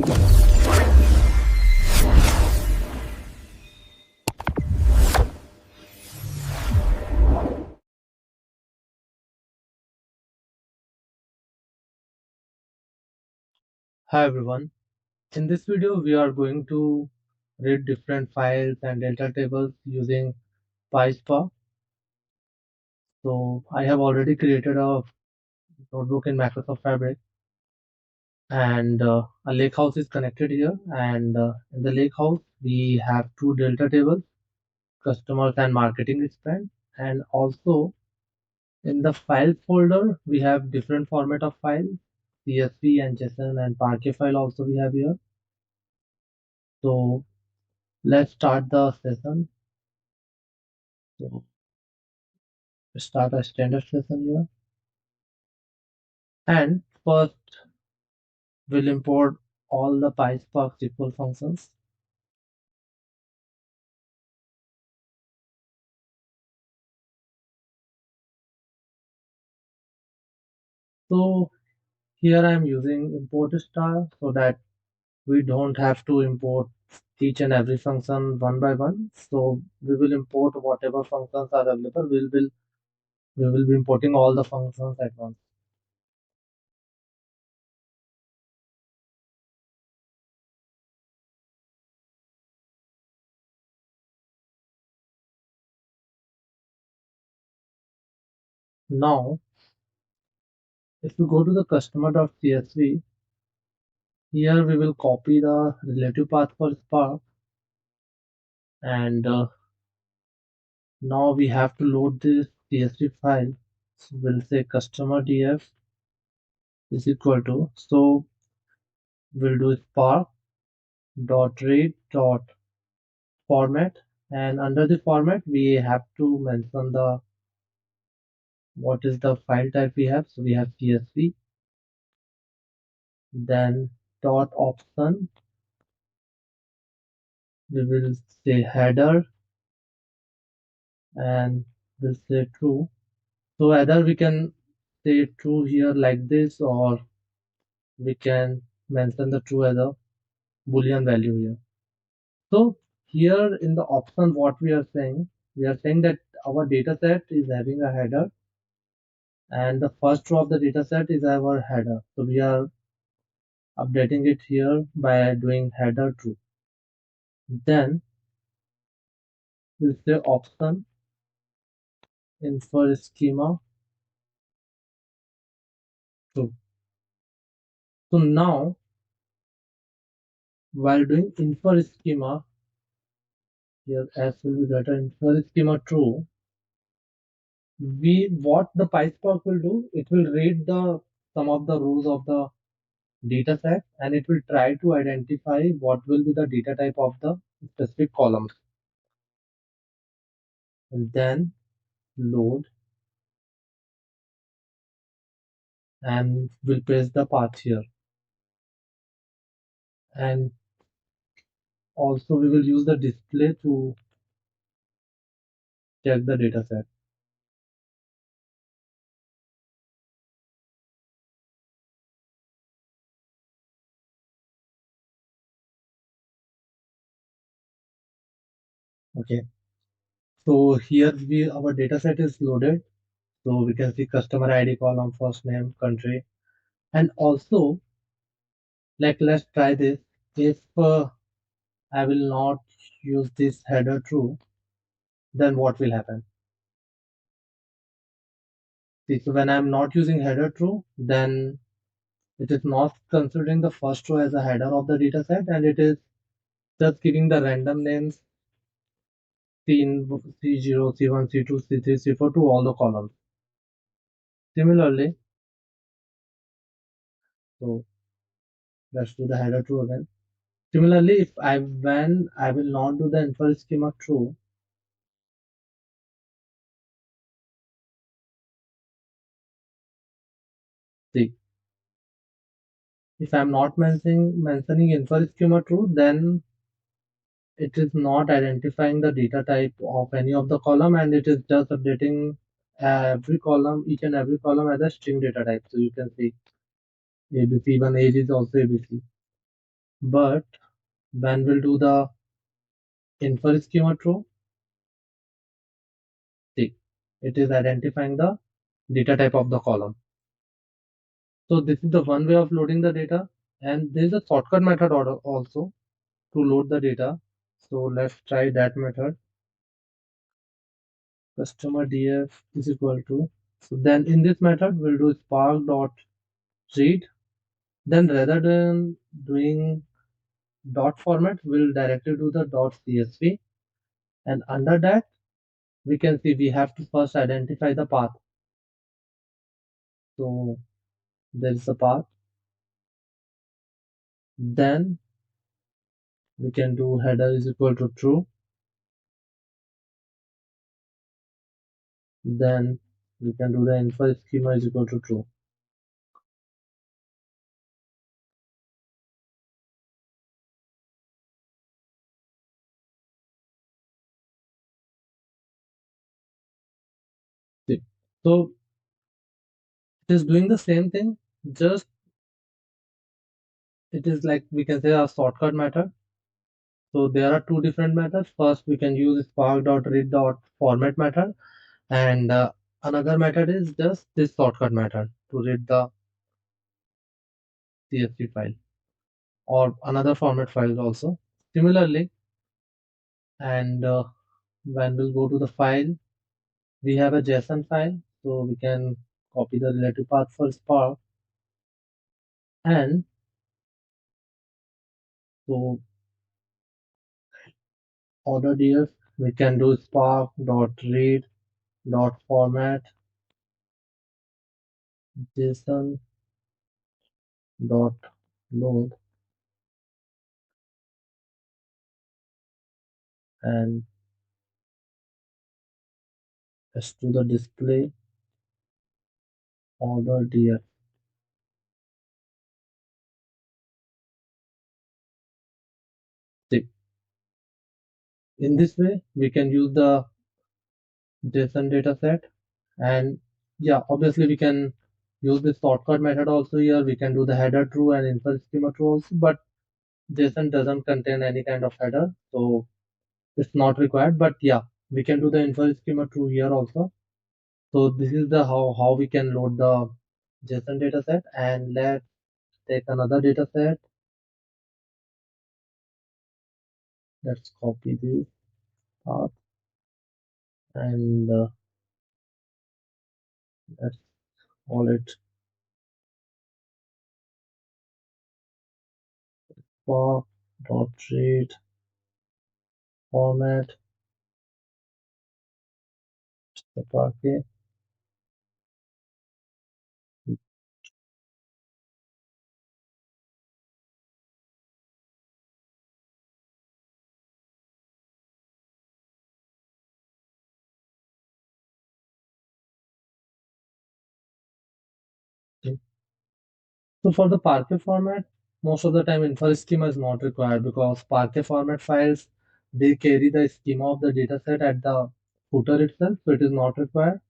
Hi everyone. In this video, we are going to read different files and data tables using PySpark. So I have already created a notebook in Microsoft Fabric, and a Lakehouse is connected here. And in the Lakehouse, we have two delta tables, customers and marketing spend. And also in the files folder, we have different format of files, CSV and JSON and Parquet file also we have here. So let's start the session. So start a standard session here. And first, we'll import all the PySpark SQL functions. So here I'm using import star so that we don't have to import each and every function one by one. So we will import whatever functions are available. We will be importing all the functions at once. Now, if you go to the customer.csv, here we will copy the relative path for Spark, and now we have to load this CSV file. So we'll say customer df is equal to, so we'll do spark dot read dot format, and under the format we have to mention the what is the file type we have. So we have CSV, then dot option, we will say header, and we'll say true. So either we can say true here like this, or we can mention the true as a boolean value here. So here in the option, what we are saying that our data set is having a header, and the first row of the data set is our header. So we are updating it here by doing header true. Then we'll say option infer schema true. So now while doing infer schema, here as will be data infer schema true, what the PySpark will do, it will read the some of the rows of the data set, and it will try to identify what will be the data type of the specific columns, and then load, and we'll paste the path here, and also we will use the display to check the data set. Okay, so here our data set is loaded, so we can see customer ID column, first name, country, and also like let's try this. If I will not use this header true, then what will happen? See, so when I'm not using header true, then it is not considering the first row as a header of the data set, and it is just giving the random names C0, C1, C2, C3, C4 to all the columns. Similarly, so let's do the header true again. Similarly, when I will not do the infer schema true, see, if I'm not mentioning infer schema true, then it is not identifying the data type of any of the column, and it is just updating each and every column as a string data type. So you can see ABC, even age is also ABC. But when we'll do the infer schema true, see, it is identifying the data type of the column. So this is the one way of loading the data, and there is a shortcut method also to load the data. So let's try that method. Customer df is equal to. So then in this method we'll do spark dot read. Then rather than doing dot format, we'll directly do the dot csv, and under that we can see we have to first identify the path. So there is a path. Then we can do header is equal to true. Then we can do the infer schema is equal to true. See. So it is doing the same thing, just it is like we can say a shortcut method. So there are two different methods. First, we can use spark.read.format method, and another method is just this shortcut method to read the CSV file or another format files also. Similarly, and when we'll go to the file, we have a JSON file, so we can copy the relative path for Spark, and so order df we can do spark.read.format JSON.load, and as to the display order df. See, in this way we can use the JSON dataset, and yeah, obviously we can use this shortcut method also here. We can do the header true and infer schema true also, but JSON doesn't contain any kind of header, so it's not required. But yeah, we can do the infer schema true here also. So this is the how we can load the JSON dataset, and let's take another dataset. Let's copy this path, and let's call it spark.read format the Parquet. So for the Parquet format, most of the time infer schema is not required because Parquet format files, they carry the schema of the dataset at the footer itself, so it is not required.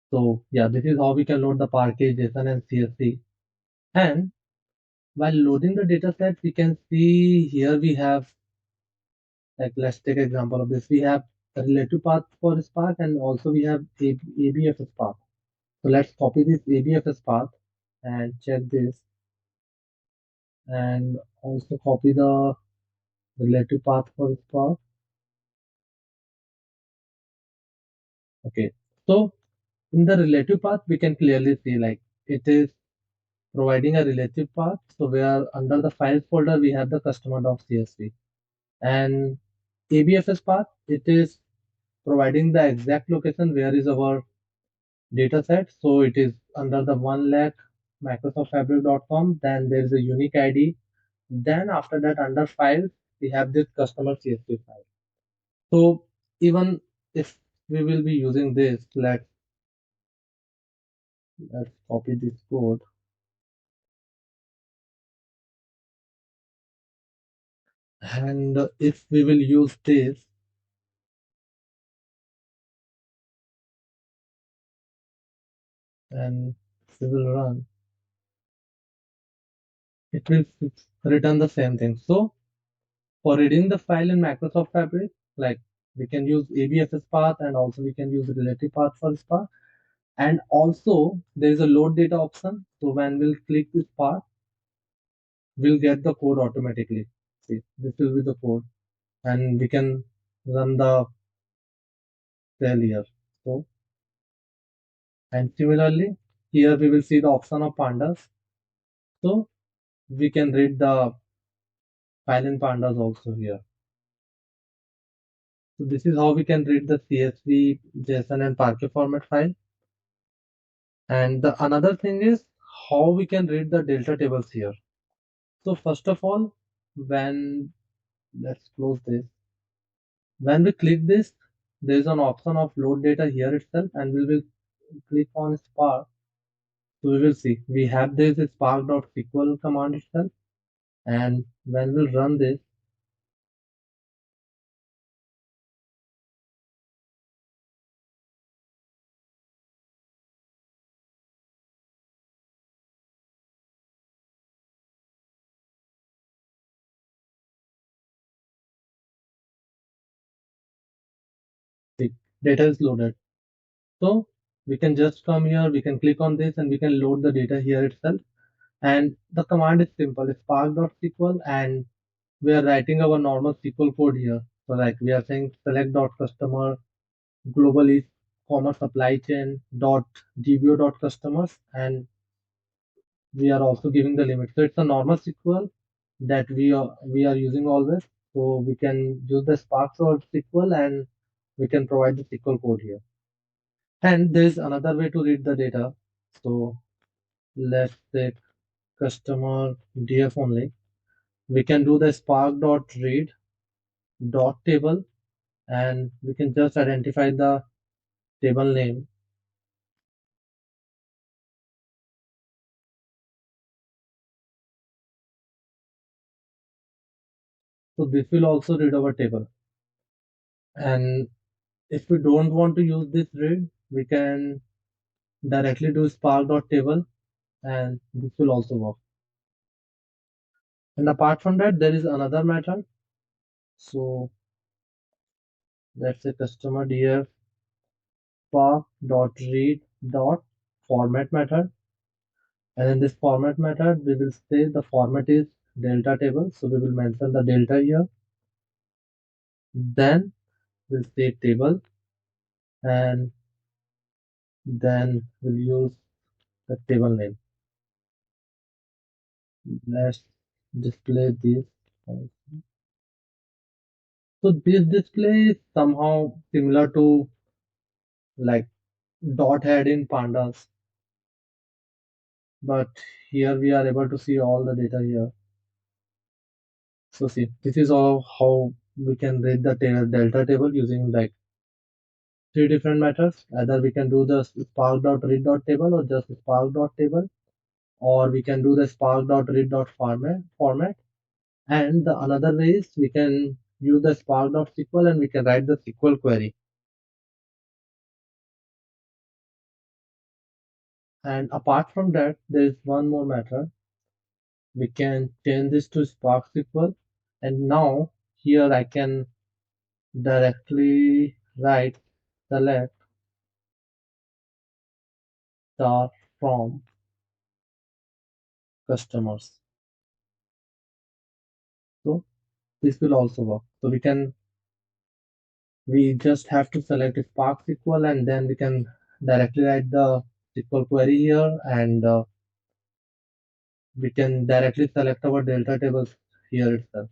So yeah, this is how we can load the Parquet, JSON, and CSV. And while loading the dataset, we can see here we have, like, let's take example of this. We have the relative path for Spark, and also we have ABF Spark. So let's copy this ABF path and check this, and also copy the relative path for Spark. Okay, so in the relative path, we can clearly see like it is providing a relative path. So where under the files folder, we have the customer.csv, and ABFS path, it is providing the exact location where is our data set. So it is under the 1 lakh microsoftfabric.com. Then there is a unique ID. Then after that, under files, we have this customer CSV file. So even if we will be using this, let's copy this code, and if we will use this, and we will run, it will fix. return the same thing. So for reading the file in Microsoft Fabric, like we can use ABFS path and also we can use relative path for Spark. And also there is a load data option. So when we'll click this path, we'll get the code automatically. See, this will be the code and we can run the cell here. So, and similarly, here we will see the option of pandas. So we can read the file in pandas also here. So this is how we can read the CSV, JSON and Parquet format file. And the another thing is how we can read the delta tables here. So first of all, when let's close this. When we click this, there is an option of load data here itself, and we will click on Spark. So we will see we have this spark.sql command itself, and when we'll run this, the data is loaded. So we can just come here, we can click on this, and we can load the data here itself. And the command is simple, spark.sql, and we are writing our normal SQL code here. So like we are saying select.customer global is commerce supply chain dot dbo dot customers, and we are also giving the limit. So it's a normal SQL that we are using always. So we can use the Spark or SQL and we can provide the SQL code here. And there is another way to read the data. So let's take customer df only. We can do the spark dot read dot table, and we can just identify the table name. So this will also read our table. And if we don't want to use this read, we can directly do spark.table and this will also work. And apart from that, there is another method. So let's say customer df spark.read.format method. And in this format method, we will say the format is delta table. So we will mention the delta here. Then we'll say table and then we'll use the table name. Let's display this. So this display is somehow similar to like dot head in pandas, but here we are able to see all the data here. So see, this is all how we can read the delta table using like three different methods. Either we can do the spark.read.table or just spark.table, or we can do the spark.read.format. And the another way is we can use the spark.sql and we can write the SQL query. And apart from that, there is one more method. We can change this to Spark SQL, and now here I can directly write select star from customers. So this will also work. So we just have to select Spark SQL and then we can directly write the SQL query here, and we can directly select our delta tables here itself.